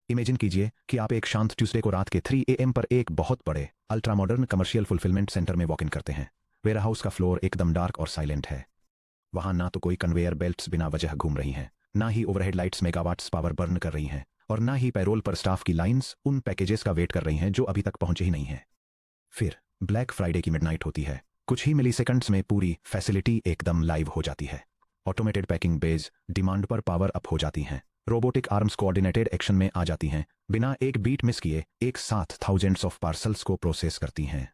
Imagine कीजिए कि आप एक शांत ट्यूसडे को रात के 3 AM पर एक बहुत बड़े ultra modern commercial fulfilment centre में वॉक इन करते हैं। वेयरहाउस का फ्लोर एकदम डार्क और साइलेंट है। वहां ना तो कोई कन्वेयर बेल्ट्स बिना वजह घूम रही हैं, ना ही overhead lights megawatts power burn कर रही हैं, और ना ही पैरोल पर स्टाफ की लाइंस उन पैकेजेस का वेट कर रही हैं जो अभी तक पहुंचे ही नहीं हैं। फिर ब्लैक फ्राइडे की मिडनाइट होती है। कुछ ही मिलीसेकंड्स में पूरी फैसिलिटी एकदम लाइव हो जाती है। ऑटोमेटेड पैकिंग बेज डिमांड पर पावर अप हो जाती हैं। रोबोटिक आर्म्स कोऑर्डिनेटेड एक्शन में आ जाती हैं, बिना एक बीट मिस किए एक साथ थाउजेंड्स ऑफ पार्सल्स को प्रोसेस करती हैं।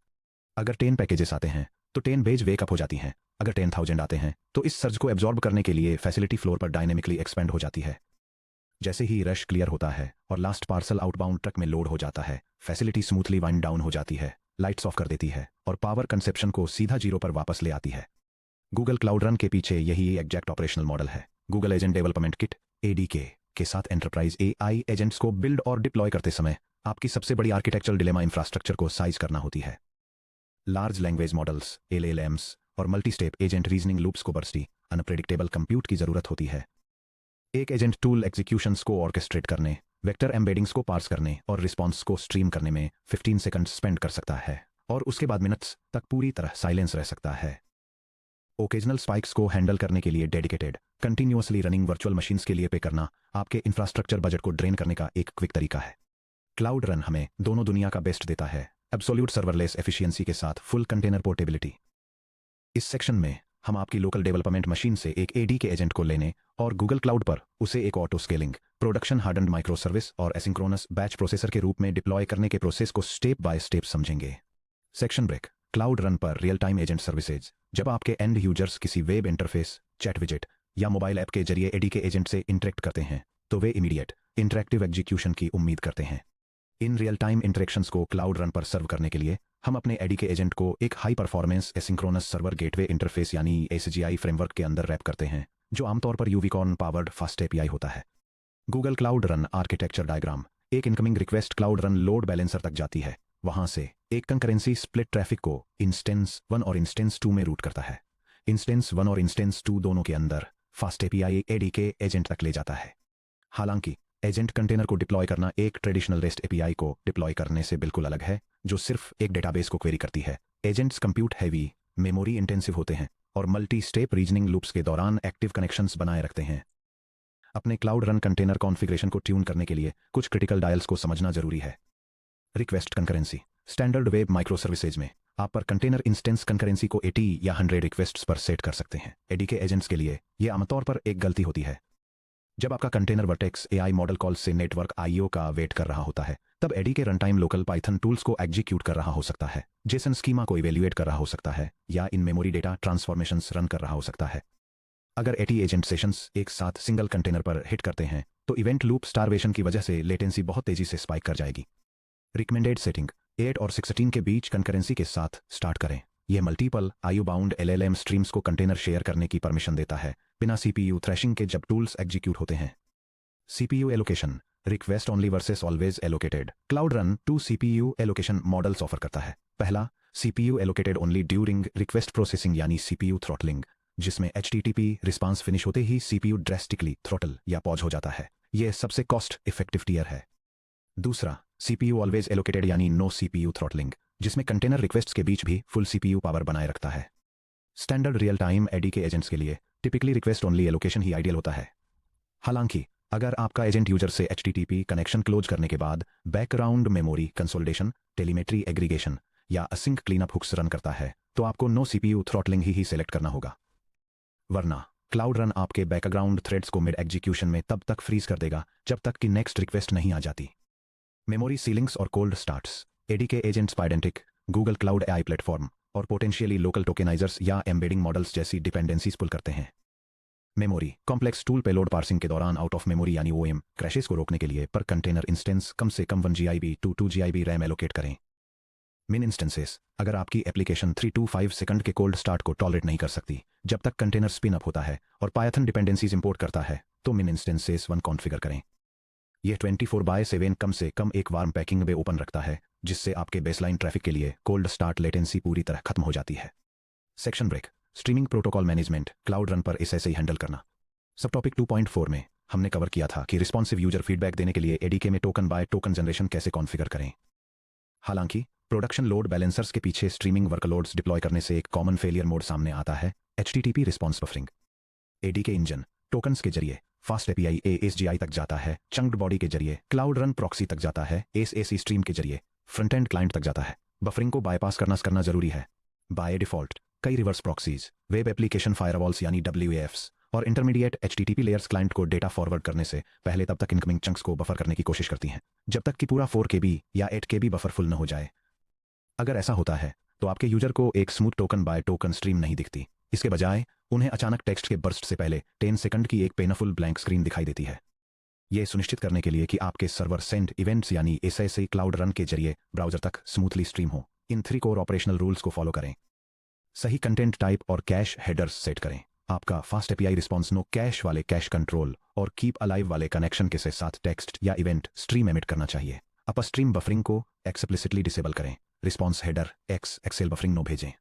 अगर 10 पैकेजेस आते हैं तो 10 बेज वेकअप हो जाती हैं। अगर 10,000 आते हैं तो इस सर्ज को एब्जॉर्ब करने के लिए फैसिलिटी फ्लोर पर डायनेमिकली एक्सपेंड हो जाती है। जैसे ही रश क्लियर होता है और लास्ट पार्सल आउटबाउंड ट्रक में लोड हो जाता है, फैसिलिटी स्मूथली वाइंड डाउन हो जाती है, लाइट्स ऑफ कर देती है और पावर कंसेप्शन को सीधा जीरो पर वापस ले आती है। गूगल क्लाउड रन के पीछे यही एग्जैक्ट ऑपरेशनल मॉडल है। Google agent development kit ADK के साथ एंटरप्राइज AI एजेंट्स को बिल्ड और डिप्लॉय करते समय आपकी सबसे बड़ी आर्किटेक्चरल डिलेमा इंफ्रास्ट्रक्चर को साइज करना होती है। लार्ज लैंग्वेज मॉडल्स LLMs और multi step agent reasoning loops को बर्स्टी अनप्रेडिक्टेबल कंप्यूट की जरूरत होती है। एक एजेंट टूल एग्जीक्यूशंस को ऑर्केस्ट्रेट करने, वेक्टर एम्बेडिंग्स को पार्स करने और रिस्पॉन्स को स्ट्रीम करने में 15 सेकंड स्पेंड कर सकता है, और उसके बाद मिनट्स तक पूरी तरह साइलेंस रह सकता है। ओकेजनल स्पाइक्स को हैंडल करने के लिए dedicated continuously running virtual machines के लिए पे करना आपके इंफ्रास्ट्रक्चर बजट को ड्रेन करने का एक क्विक तरीका है। क्लाउड रन हमें दोनों दुनिया का बेस्ट देता है, एब्सोल्यूट सर्वरलेस एफिशिएंसी के साथ फुल कंटेनर पोर्टेबिलिटी। इस सेक्शन में हम आपकी लोकल डेवलपमेंट मशीन से एक ADK एजेंट को लेने और गूगल क्लाउड पर उसे एक auto scaling, production hardened microservice और एसिंक्रोनस बैच प्रोसेसर के रूप में डिप्लॉय करने के प्रोसेस को स्टेप बाय स्टेप समझेंगे। Section break. क्लाउड रन पर रियल टाइम एजेंट सर्विसेज। जब आपके एंड यूजर्स किसी वेब इंटरफेस, चैट विजेट या मोबाइल ऐप के जरिए ADK एजेंट से इंटरेक्ट करते हैं तो वे इमीडिएट इंटरैक्टिव एग्जीक्यूशन की उम्मीद करते हैं। इन रियल टाइम इंटरेक्शंस को क्लाउड रन पर सर्व करने के लिए हम अपने ADK एजेंट को एक high performance asynchronous server gateway interface यानी ACGI फ्रेमवर्क के अंदर रैप करते हैं, जो आमतौर पर यूविकॉर्न पावर्ड फास्ट API होता है। Google cloud run architecture diagram. एक incoming request cloud run load balancer तक जाती है। वहां से एक कंकरेंसी स्प्लिट ट्रैफिक को इंस्टेंस 1 और इंस्टेंस 2 में रूट करता है। इंस्टेंस 1 और इंस्टेंस 2 दोनों के अंदर फास्ट API ADK एजेंट तक ले जाता है। हालांकि एजेंट कंटेनर को डिप्लॉय करना एक ट्रेडिशनल रेस्ट API को डिप्लॉय करने से बिल्कुल अलग है, जो सिर्फ एक डेटाबेस को क्वेरी करती है। Agents compute heavy, memory intensive होते हैं और मल्टी स्टेप रीजनिंग लूप्स के दौरान एक्टिव कनेक्शंस बनाए रखते हैं। अपने क्लाउड रन कंटेनर कॉन्फ़िगरेशन को ट्यून करने के लिए कुछ क्रिटिकल डायल्स को समझना जरूरी है। Request concurrency. Standard web micro services में आप पर कंटेनर इंस्टेंस कंकरेंसी को 80 या 100 रिक्वेस्ट्स पर सेट कर सकते हैं। ADK एजेंट्स के लिए यह आमतौर पर एक गलती होती है। जब आपका container vertex AI model call से नेटवर्क IO का वेट कर रहा होता है, तब ADK runtime local Python tools को एग्जीक्यूट कर रहा हो सकता है, जेसन स्कीमा को इवेल्युएट कर रहा हो सकता है, या in memory data transformations run कर रहा हो सकता है। अगर 80 एजेंट सेशंस एक साथ सिंगल कंटेनर पर हिट करते हैं तो इवेंट लूप स्टारवेशन की वजह से लेटेंसी बहुत तेजी से स्पाइक कर जाएगी। रिकमेंडेड सेटिंग 8 और 16 के बीच कंकरेंसी के साथ स्टार्ट करें। यह multiple IO bound LLM streams को कंटेनर शेयर करने की परमिशन देता है, बिना CPU थ्रेशिंग के जब टूल्स एग्जीक्यूट होते हैं। CPU allocation. Request only versus always allocated. Cloud run 2 CPU allocation models offer करता है। पहला, CPU allocated only during request processing यानी CPU थ्रॉटलिंग, जिसमें HTTP रिस्पांस फिनिश होते ही CPU ड्रेस्टिकली थ्रॉटल या पॉज हो जाता है। यह सबसे कॉस्ट इफेक्टिव टियर है। दूसरा, CPU ऑलवेज एलोकेटेड यानी नो CPU थ्रॉटलिंग, जिसमें कंटेनर रिक्वेस्ट्स के बीच भी फुल CPU पावर बनाए रखता है। Standard real time ADK agents के लिए टिपिकली रिक्वेस्ट ओनली एलोकेशन ही आइडियल होता है। हालांकि अगर आपका एजेंट यूजर से HTTP कनेक्शन क्लोज करने के बाद background memory consolidation, telemetry aggregation या असिंक क्लीनअप हुक्स रन करता है, तो आपको नो CPU थ्रॉटलिंग ही सेलेक्ट करना होगा। वरना क्लाउड रन आपके बैकग्राउंड थ्रेड्स को मिड एग्जीक्यूशन में तब तक फ्रीज कर देगा जब तक कि नेक्स्ट रिक्वेस्ट नहीं आ जाती। मेमोरी सीलिंग्स और cold starts. ADK agents Pydantic, Google cloud AI platform और पोटेंशियली लोकल टोकेनाइजर्स या एम्बेडिंग मॉडल्स जैसी डिपेंडेंसीज पुल करते हैं। Memory complex tool payload parsing के दौरान आउट ऑफ मेमोरी यानी OM क्रैशेस को रोकने के लिए पर कंटेनर इंस्टेंस कम से कम 1 GB to 2 GB RAM allocate करें। Min instances. अगर आपकी एप्लीकेशन 3 to 5 सेकंड के कोल्ड स्टार्ट को टॉलरेट नहीं कर सकती जब तक कंटेनर स्पिन अप होता है और पायथन डिपेंडेंसीज इंपोर्ट करता है, तो मिन इंस्टेंसेस 1 कॉन्फ़िगर करें। यह 24/7 कम से कम एक वार्म पैकिंग वे ओपन रखता है, जिससे आपके बेसलाइन ट्रैफिक के लिए कोल्ड स्टार्ट लेटेंसी पूरी तरह खत्म हो जाती है। Section break. Streaming protocol management. Cloud run पर इसे हैंडल करना। सब टॉपिक 2.4 में हमने कवर किया था कि रिस्पॉन्सिव यूजर फीडबैक देने के लिए एडीके में टोकन बाय टोकन जनरेशन कैसे कॉन्फ़िगर करें। हालांकि प्रोडक्शन लोड बैलेंसर्स के पीछे स्ट्रीमिंग वर्कलोड्स डिप्लॉय करने से एक कॉमन फेलियर मोड सामने आता है, HTTP response buffering. एडीके engine tokens के जरिए फास्ट एपीआई ASGI तक जाता है, चंक्ड बॉडी के जरिए क्लाउड रन प्रॉक्सी तक जाता है, ASAC स्ट्रीम के जरिए फ्रंट एंड क्लाइंट तक जाता है। बफरिंग को बायपास करना जरूरी है। बाय डिफॉल्ट कई reverse proxies, web application firewalls यानी WAFs और इंटरमीडिएट HTTP लेयर्स क्लाइंट को डेटा फॉरवर्ड करने से पहले तब तक इनकमिंग चंक्स को बफर करने की कोशिश करती हैं जब तक कि पूरा 4 KB या 8 KB बफर फुल न हो जाए। अगर ऐसा होता है तो आपके यूजर को एक smooth token by token stream नहीं दिखती। इसके बजाय उन्हें अचानक टेक्स्ट के बर्स्ट से पहले 10 सेकंड की एक पेनफुल ब्लैंक स्क्रीन दिखाई देती है। यह सुनिश्चित करने के लिए कि आपके सर्वर सेंड इवेंट्स यानी SSA क्लाउड रन के जरिए ब्राउजर तक स्मूथली स्ट्रीम हो, इन 3 कोर ऑपरेशनल रूल्स को फॉलो करें। सही कंटेंट टाइप और कैश हेडर्स सेट करें। आपका fast API response no cache वाले कैश कंट्रोल और कीप अलाइव वाले कनेक्शन के साथ टेक्स्ट या इवेंट स्ट्रीम एमिट करना चाहिए। अपस्ट्रीम बफरिंग को एक्सप्लिसिटली डिसेबल करें। Response header XXL buffering no भेजें।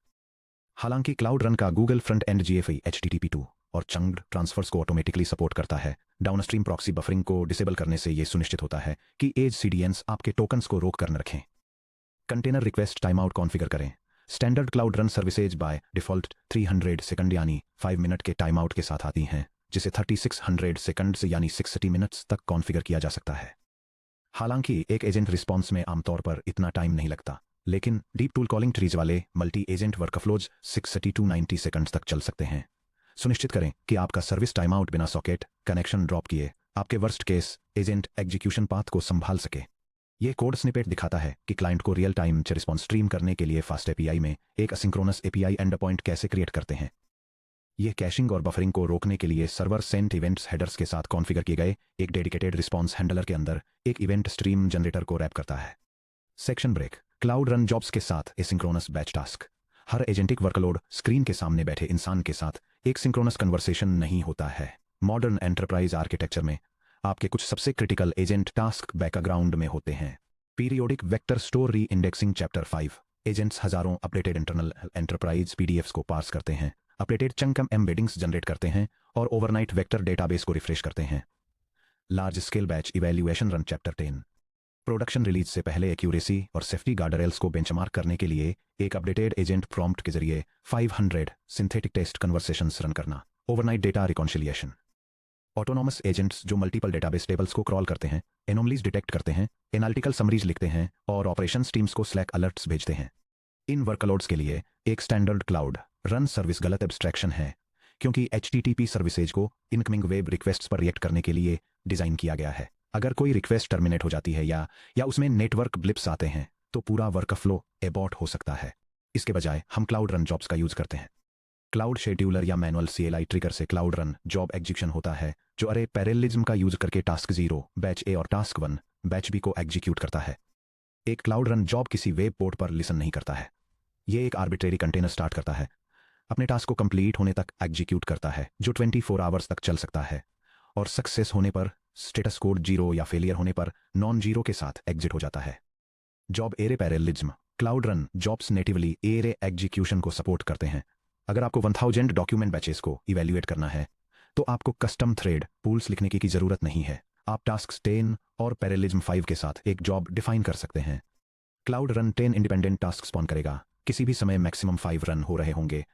हालांकि क्लाउड रन का Google front end GFI HTTP2 और चंक्ड ट्रांसफर्स को ऑटोमेटिकली सपोर्ट करता है, डाउनस्ट्रीम प्रॉक्सी बफरिंग को डिसेबल करने से यह सुनिश्चित होता है कि एज CDNs आपके टोकन्स को रोक कर न रखें। Container request time out configure करें। Standard cloud run services by default 300 second यानी 5 मिनट के टाइम आउट के साथ आती हैं, जिसे 3600 सेकंड से यानी 60 मिनट्स तक कॉन्फ़िगर किया जा सकता है। हालांकि एक एजेंट रिस्पॉन्स में आमतौर पर इतना टाइम नहीं लगता, लेकिन डीप टूल कॉलिंग ट्रीज वाले multi agent workflows 60 to 90 seconds तक चल सकते हैं। सुनिश्चित करें कि आपका सर्विस टाइम आउट बिना सॉकेट कनेक्शन ड्रॉप किए आपके worst case agent execution path को संभाल सके। यह कोड स्निपेट दिखाता है कि क्लाइंट को रियल टाइम रिस्पॉन्स स्ट्रीम करने के लिए फास्ट एपीआई में एक असिंक्रोनस एपीआई एंड पॉइंट कैसे क्रिएट करते हैं। यह कैशिंग और बफरिंग को रोकने के लिए सर्वर सेंट इवेंट्स हेडर्स के साथ कॉन्फ़िगर किए गए एक डेडिकेटेड रिस्पॉन्स हैंडलर के अंदर एक इवेंट स्ट्रीम जनरेटर को रैप करता है। Section break cloud run jobs के साथ एसिंक्रोनस बैच टास्क। हर एजेंटिक वर्कलोड स्क्रीन के सामने बैठे इंसान के साथ एक सिंक्रोनस कन्वर्सेशन नहीं होता है। मॉडर्न एंटरप्राइज आर्किटेक्चर में आपके कुछ सबसे क्रिटिकल एजेंट टास्क बैकग्राउंड में होते हैं। पीरियोडिक वेक्टर स्टोर री इंडेक्सिंग चैप्टर 5 एजेंट्स हजारों अपडेटेड इंटरनल एंटरप्राइज PDFs को पार्स करते हैं, अपडेटेड चंक एम्बेडिंग्स जनरेट करते हैं और ओवरनाइट वेक्टर डेटाबेस को रिफ्रेश करते हैं। Large scale batch evaluation run chapter 10 production release से पहले एक्यूरेसी और सेफ्टी गार्डरेल्स को बेंचमार्क करने के लिए एक अपडेटेड एजेंट प्रॉम्प्ट के जरिए 500 सिंथेटिक टेस्ट कन्वर्सेशंस रन करना। Overnight data reconciliation autonomous agents जो मल्टीपल डेटाबेस टेबल्स को क्रॉल करते हैं, एनोमलीज डिटेक्ट करते हैं, एनालिटिकल समरीज लिखते हैं और ऑपरेशंस टीम्स को स्लैक अलर्ट्स भेजते हैं। इन वर्कलोड्स के लिए एक स्टैंडर्ड क्लाउड रन सर्विस गलत एब्स्ट्रैक्शन है, क्योंकि HTTP सर्विसेज को इनकमिंग वेब रिक्वेस्ट्स पर रिएक्ट करने के लिए डिजाइन किया गया है। अगर कोई रिक्वेस्ट टर्मिनेट हो जाती है या उसमें नेटवर्क ब्लिप्स आते हैं तो पूरा वर्कफ्लो एबॉर्ट हो सकता है। इसके बजाय हम क्लाउड रन जॉब्स का यूज करते हैं। क्लाउड शेड्यूलर या मैनुअल CLI ट्रिगर से क्लाउड रन जॉब एग्जीक्यूशन होता है, जो अरे पैरेललिज्म का यूज करके टास्क 0 बैच A और टास्क 1 बैच B को एग्जीक्यूट करता है। एक क्लाउड रन जॉब किसी वेब पोर्ट पर लिसन नहीं करता है। यह एक आर्बिट्रेरी कंटेनर स्टार्ट करता है, अपने टास्क को कंप्लीट होने तक एग्जीक्यूट करता है, जो 24 आवर्स तक चल सकता है, और सक्सेस होने पर स्टेटस कोड 0 या फेलियर होने पर नॉन जीरो के साथ एग्जिट हो जाता है। Job array parallelism cloud run jobs natively array execution को सपोर्ट करते हैं। अगर आपको 1000 डॉक्यूमेंट बैचेस को इवैल्यूएट करना है तो आपको कस्टम थ्रेड पूल्स लिखने की जरूरत नहीं है। आप टास्क 10 और पैरेललिज्म 5 के साथ एक जॉब डिफाइन कर सकते हैं। Cloud run 10 independent task spawn करेगा, किसी भी समय मैक्सिमम 5 रन हो रहे होंगे,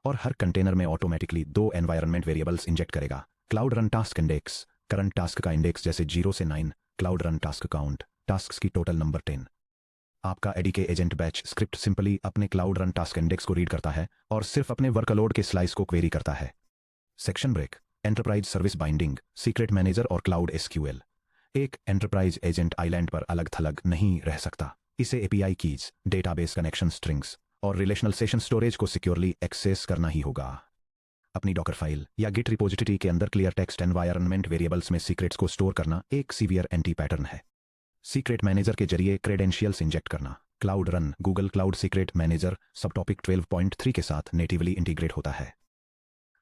और हर कंटेनर में ऑटोमेटिकली 2 एनवायरनमेंट वेरिएबल्स इंजेक्ट करेगा। Cloud run task index current task का इंडेक्स जैसे 0 से 9, cloud run task count task की टोटल नंबर 10। आपका एडीके एजेंट बैच स्क्रिप्ट सिंपली अपने क्लाउड रन टास्क इंडेक्स को रीड करता है और सिर्फ अपने वर्कलोड के स्लाइस को क्वेरी करता है। Section break enterprise service binding secret manager और क्लाउड SQL। एक एंटरप्राइज एजेंट आइलैंड पर अलग थलग नहीं रह सकता। इसे API keys, database connection strings और रिलेशनल सेशन स्टोरेज को सिक्योरली एक्सेस करना ही होगा। अपनी डॉकर फाइल या गिट रिपोजिटरी के अंदर क्लियर टेक्स्ट एनवायरनमेंट वेरिएबल्स में सीक्रेट्स को स्टोर करना एक सीवियर एंटी पैटर्न है। सीक्रेट मैनेजर के जरिए क्रेडेंशियल्स इंजेक्ट करना। Cloud run Google cloud secret manager सब टॉपिक 12.3 के साथ नेटिवली इंटीग्रेट होता है।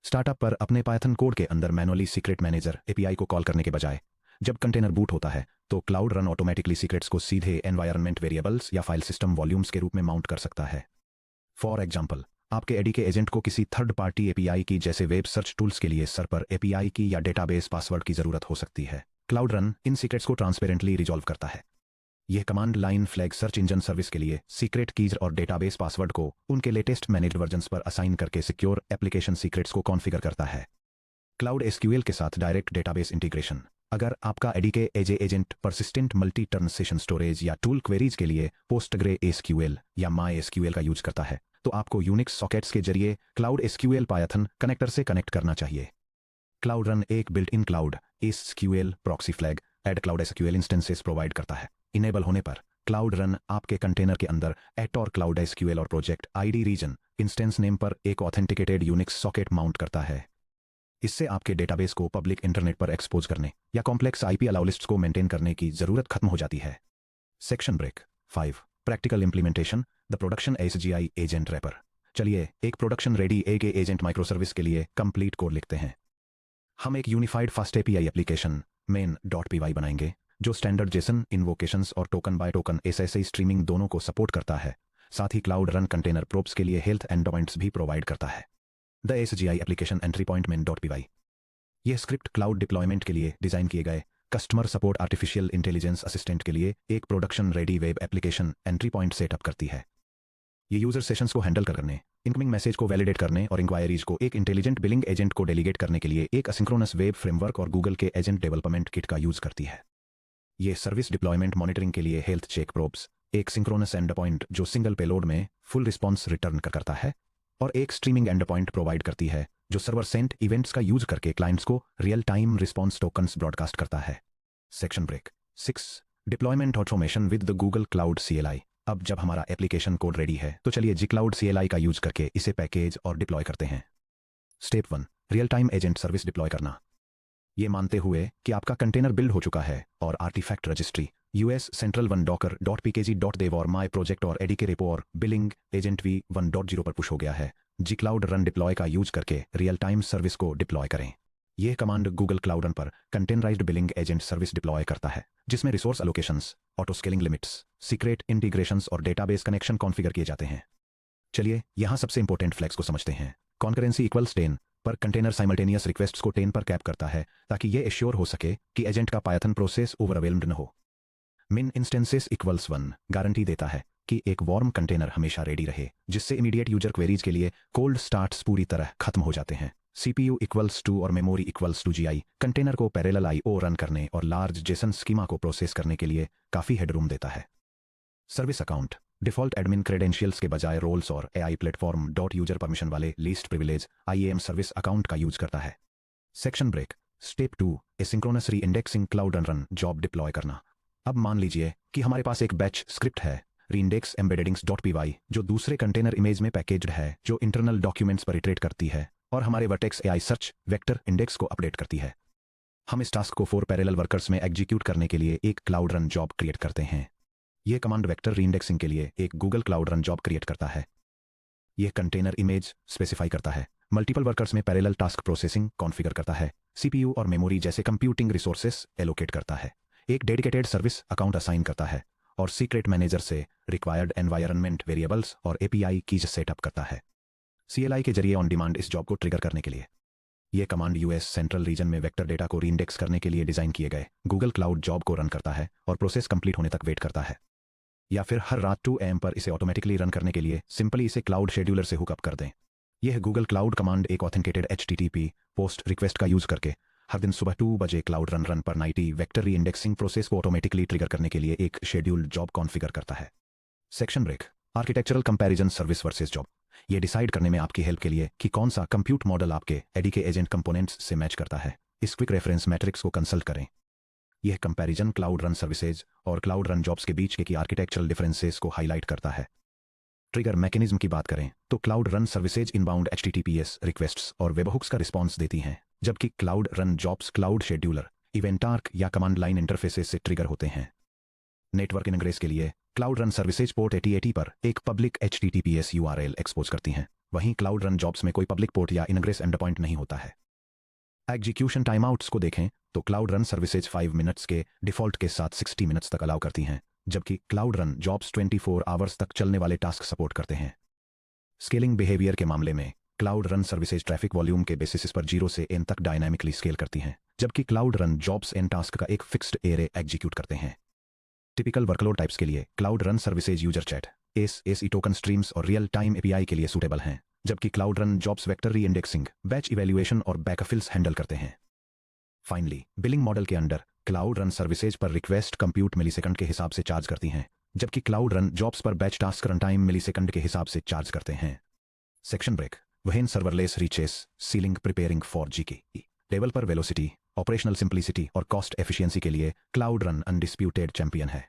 स्टार्टअप पर अपने पाइथन कोड के अंदर मैनुअली सीक्रेट मैनेजर API को कॉल करने के बजाय जब कंटेनर बूट होता है तो क्लाउड रन ऑटोमेटिकली सीक्रेट्स को सीधे एनवायरनमेंट वेरिएबल्स या फाइल सिस्टम वॉल्यूम्स के रूप में माउंट कर सकता है। फॉर एग्जाम्पल, आपके एडीके एजेंट को किसी थर्ड पार्टी एपीआई की जैसे वेब सर्च टूल्स के लिए सर्वर एपीआई की या डेटाबेस पासवर्ड की जरूरत हो सकती है। क्लाउड रन इन सीक्रेट्स को ट्रांसपेरेंटली रिजॉल्व करता है। यह command line flag search engine service के लिए सीक्रेट कीज और डेटाबेस पासवर्ड को उनके लेटेस्ट मैनेज्ड वर्जन्स पर असाइन करके सिक्योर एप्लीकेशन सीक्रेट्स को कॉन्फ़िगर करता है। क्लाउड एसक्यूएल के साथ डायरेक्ट डेटाबेस इंटीग्रेशन। अगर आपका एडीके agent persistent multi turn session storage या टूल क्वेरीज के लिए पोस्टग्रे एसक्यूएल या माई एसक्यूएल का यूज करता है, तो आपको यूनिक्स सॉकेट्स के जरिए क्लाउड एसक्यूएल पायथन कनेक्टर से कनेक्ट करना चाहिए। क्लाउड रन एक built in cloud SQL proxy flag add cloud SQL instances provide करता है। इनेबल होने पर क्लाउड रन आपके कंटेनर के अंदर एट और क्लाउड एसक्यूएल और project ID region instance name पर एक ऑथेंटिकेटेड यूनिक्स सॉकेट माउंट करता है। इससे आपके डेटाबेस को पब्लिक इंटरनेट पर एक्सपोज करने या कॉम्प्लेक्स आईपी अलाउ लिस्ट्स को मेंटेन करने की जरूरत खत्म हो जाती है। Section break 5 practical implementation the production SGI agent wrapper. चलिए एक production ready AK agent microservice के लिए कंप्लीट कोड लिखते हैं। हम एक unified fast API application main.py बनाएंगे जो स्टैंडर्ड जेसन इन्वोकेशंस और token by token SSA streaming दोनों को सपोर्ट करता है। साथ ही क्लाउड रन कंटेनर प्रोब्स के लिए हेल्थ एंडपॉइंट्स भी प्रोवाइड करता है। The SGI application entry point main.py। यह स्क्रिप्ट क्लाउड डिप्लॉयमेंट के लिए डिजाइन किए गए customer support artificial intelligence assistant के लिए एक production ready web application entry point setup करती है। ये यूजर सेशंस को हैंडल करने, इनकमिंग मैसेज को वैलिडेट करने और इंक्वायरीज को एक इंटेलिजेंट बिलिंग एजेंट को डेलीगेट करने के लिए एक असिंक्रोनस वेब फ्रेमवर्क और गूगल के एजेंट डेवलपमेंट किट का यूज करती है। ये सर्विस डिप्लॉयमेंट मॉनिटरिंग के लिए हेल्थ चेक प्रोब्स, एक सिंक्रोनस एंड पॉइंट जो सिंगल पेलोड में फुल रिस्पॉन्स रिटर्न करता है, और एक स्ट्रीमिंग एंड पॉइंट प्रोवाइड करती है जो सर्वर सेंट इवेंट्स का यूज करके क्लाइंट्स को real time response tokens broadcast करता है। Section break 6 deployment automation with the Google cloud CLI। अब जब हमारा एप्लीकेशन कोड रेडी है तो चलिए G-Cloud CLI का यूज करके इसे पैकेज और डिप्लॉय करते हैं। Step 1 real time agent service deploy करना। ये मानते हुए कि आपका कंटेनर बिल्ड हो चुका है और artefact registry US Central 1 docker.pkg.dev और माई प्रोजेक्ट और एडीके रेपो और बिलिंग एजेंट v1.0 पर पुश हो गया है, G-Cloud रन डिप्लॉय का यूज करके रियल टाइम सर्विस को डिप्लॉय करें। यह कमांड गूगल क्लाउड रन पर containerised billing agent service deploy करता है, जिसमें resource allocations, auto scaling limits, secret integrations और डेटाबेस कनेक्शन कॉन्फ़िगर किए जाते हैं। चलिए यहाँ सबसे इंपॉर्टेंट फ्लैग्स को समझते हैं। कॉन्करेंसी इक्वल्स 10 पर कंटेनर साइमल्टेनियस रिक्वेस्ट्स को 10 पर कैप करता है ताकि यह एश्योर हो सके कि एजेंट का पायथन प्रोसेस ओवरवेल्म्ड न हो। मिन इंस्टेंसेस इक्वल्स 1 गारंटी देता है कि एक वार्म कंटेनर हमेशा रेडी रहे, जिससे इमीडिएट यूजर क्वेरीज के लिए कोल्ड स्टार्ट्स पूरी तरह खत्म हो जाते हैं। CPU इक्वल्स 2 और मेमोरी इक्वल्स 2 GI कंटेनर को पैरेलल IO रन करने और लार्ज जेसन स्कीमा को प्रोसेस करने के लिए काफ़ी हेडरूम देता है। Service account default admin credentials के बजाय रोल्स और AI प्लेटफॉर्म यूजर परमिशन वाले least privilege IAM service account का यूज करता है। सेक्शन ब्रेक स्टेप 2 एसिंक्रोनस री indexing cloud run job deploy करना। अब मान लीजिए कि हमारे पास एक बैच स्क्रिप्ट है reindex embeddings.py जो दूसरे कंटेनर इमेज में पैकेज्ड है, जो इंटरनल डॉक्यूमेंट्स पर इटरेट करती है और हमारे vertex AI search vector index को अपडेट करती है। हम इस टास्क को 4 पैरेलल वर्कर्स में एग्जीक्यूट करने के लिए एक क्लाउड रन जॉब क्रिएट करते हैं। यह कमांड वेक्टर रीइंडेक्सिंग के लिए एक Google cloud run job create करता है। यह कंटेनर इमेज स्पेसिफाई करता है, मल्टीपल वर्कर्स में पैरेलल टास्क प्रोसेसिंग कॉन्फ़िगर करता है, CPU और मेमोरी जैसे कंप्यूटिंग रिसोर्सेस एलोकेट करता है, एक डेडिकेटेड सर्विस अकाउंट असाइन करता है और सीक्रेट मैनेजर से रिक्वायर्ड एनवायरनमेंट वेरिएबल्स और API कीज सेटअप करता है। CLI के जरिए ऑन डिमांड इस जॉब को ट्रिगर करने के लिए यह कमांड US सेंट्रल रीजन में वेक्टर डेटा को रीइंडेक्स करने के लिए डिजाइन किए गए गूगल क्लाउड जॉब को रन करता है और प्रोसेस कंप्लीट होने तक वेट करता है, या फिर हर रात 2 AM पर इसे ऑटोमेटिकली रन करने के लिए सिंपली इसे क्लाउड शेड्यूलर से हुकअप कर दें। यह गूगल क्लाउड कमांड एक ऑथेंटिकेटेड HTTP पोस्ट रिक्वेस्ट का यूज करके हर दिन सुबह 2 बजे क्लाउड रन पर 90 वेक्टर रीइंडेक्सिंग प्रोसेस को ऑटोमेटिकली ट्रिगर करने के लिए एक शेड्यूल्ड जॉब कॉन्फ़िगर करता है। Section break architectural comparison service versus job. ये डिसाइड करने में आपकी हेल्प के लिए कि कौन सा कंप्यूट मॉडल आपके एडीके एजेंट कंपोनेंट्स से मैच करता है, इस क्विक रेफरेंस मैट्रिक्स को कंसल्ट करें। यह कंपैरिजन क्लाउड रन सर्विसेज और क्लाउड रन जॉब्स के बीच के की आर्किटेक्चरल डिफरेंसेस को हाईलाइट करता है। ट्रिगर मैकेनिज्म की बात करें तो cloud run services inbound HTTPS requests और वेबहुक्स का रिस्पॉन्स देती हैं, जबकि cloud run jobs cloud scheduler, event arc या कमांड लाइन इंटरफेसेस से ट्रिगर होते हैं। नेटवर्क इनग्रेस के लिए क्लाउड रन सर्विसेज पोर्ट 8080 पर एक पब्लिक HTTPS URL एक्सपोज करती हैं, वहीं क्लाउड रन जॉब्स में कोई पब्लिक पोर्ट या इनग्रेस एंडपॉइंट नहीं होता है। एग्जीक्यूशन टाइमआउट्स को देखें तो क्लाउड रन सर्विसेज 5 मिनट्स के डिफॉल्ट के साथ 60 मिनट्स तक अलाउ करती हैं, जबकि क्लाउड रन जॉब्स 24 आवर्स तक चलने वाले टास्क सपोर्ट करते हैं। स्केलिंग बिहेवियर के मामले में cloud run services traffic volume के बेसिस पर 0 से n तक डायनामिकली स्केल करती हैं, जबकि cloud run jobs n task का एक फिक्स्ड एरे एग्जीक्यूट करते हैं। टिपिकल वर्कलोड टाइप्स के लिए cloud run services user chat, SSE token streams और रियल टाइम एपीआई के लिए सूटेबल हैं, जबकि cloud run jobs vector reindexing, batch evaluation और बैकफिल्स हैंडल करते हैं। फाइनली, बिलिंग मॉडल के अंडर क्लाउड रन सर्विसेज पर रिक्वेस्ट कंप्यूट मिलीसेकंड के हिसाब से चार्ज करती हैं, जबकि क्लाउड रन जॉब्स पर batch task run time millisecond के हिसाब से चार्ज करते हैं। Section break when serverless reaches ceiling preparing for GK level पर वेलोसिटी, ऑपरेशनल सिंप्लिसिटी और कॉस्ट एफिशिएंसी के लिए क्लाउड रन अनडिस्प्यूटेड चैंपियन है।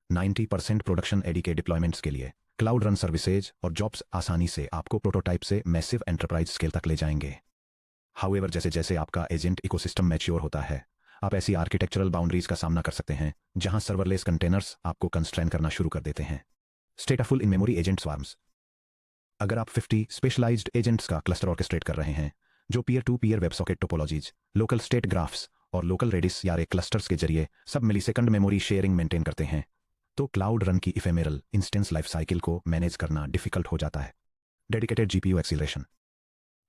90% प्रोडक्शन एडी के डिप्लॉयमेंट्स के लिए क्लाउड रन सर्विसेज और जॉब्स आसानी से आपको प्रोटोटाइप से मैसिव एंटरप्राइज स्केल तक ले जाएंगे। हाउएवर, जैसे जैसे आपका एजेंट इकोसिस्टम मैच्योर होता है, आप ऐसी आर्किटेक्चरल बाउंड्रीज का सामना कर सकते हैं जहां सर्वरलेस कंटेनर्स आपको कंस्ट्रेन करना शुरू कर देते हैं। Stateful in memory agent swarms. अगर आप 50 स्पेशलाइज्ड एजेंट्स का क्लस्टर ऑर्केस्ट्रेट कर रहे हैं जो peer to peer web socket topologies, local state graphs और लोकल रेडिस या रे क्लस्टर्स के जरिए सब मिलीसेकंड मेमोरी शेयरिंग मेंटेन करते हैं, तो क्लाउड रन की इफेमेरल इंस्टेंस लाइफ साइकिल को मैनेज करना डिफिकल्ट हो जाता है। Dedicated GPU acceleration.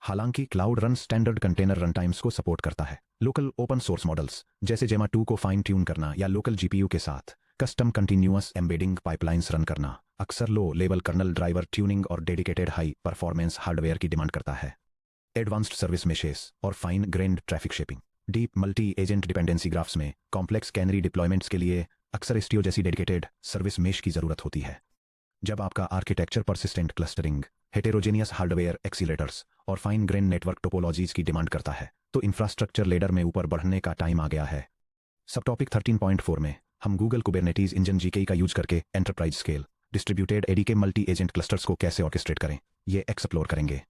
हालांकि cloud run standard container run times को सपोर्ट करता है, लोकल ओपन सोर्स मॉडल्स जैसे जेमा 2 को फाइन ट्यून करना या लोकल जीपीयू के साथ custom continuous embedding pipelines run करना अक्सर low level kernel driver tuning और डेडिकेटेड हाई परफॉर्मेंस हार्डवेयर की डिमांड करता है। एडवांस्ड सर्विस मेशेस और fine grained traffic shaping. Deep multi agent dependency graphs में कॉम्प्लेक्स कैनरी डिप्लॉयमेंट्स के लिए अक्सर स्टियो जैसी डेडिकेटेड सर्विस मेश की जरूरत होती है। जब आपका architecture persistent clustering, heterogeneous hardware accelerators और फाइन ग्रेन नेटवर्क टोपोलॉजीज की डिमांड करता है, तो इंफ्रास्ट्रक्चर लेडर में ऊपर बढ़ने का टाइम आ गया है। सब टॉपिक 13.4 में हम गूगल कुबरनेटीज इंजन जीके का यूज करके एंटरप्राइज स्केल डिस्ट्रीब्यूटेड एडी के मल्टी एजेंट क्लस्टर्स को कैसे ऑर्केस्ट्रेट करें, ये एक्सप्लोर करेंगे।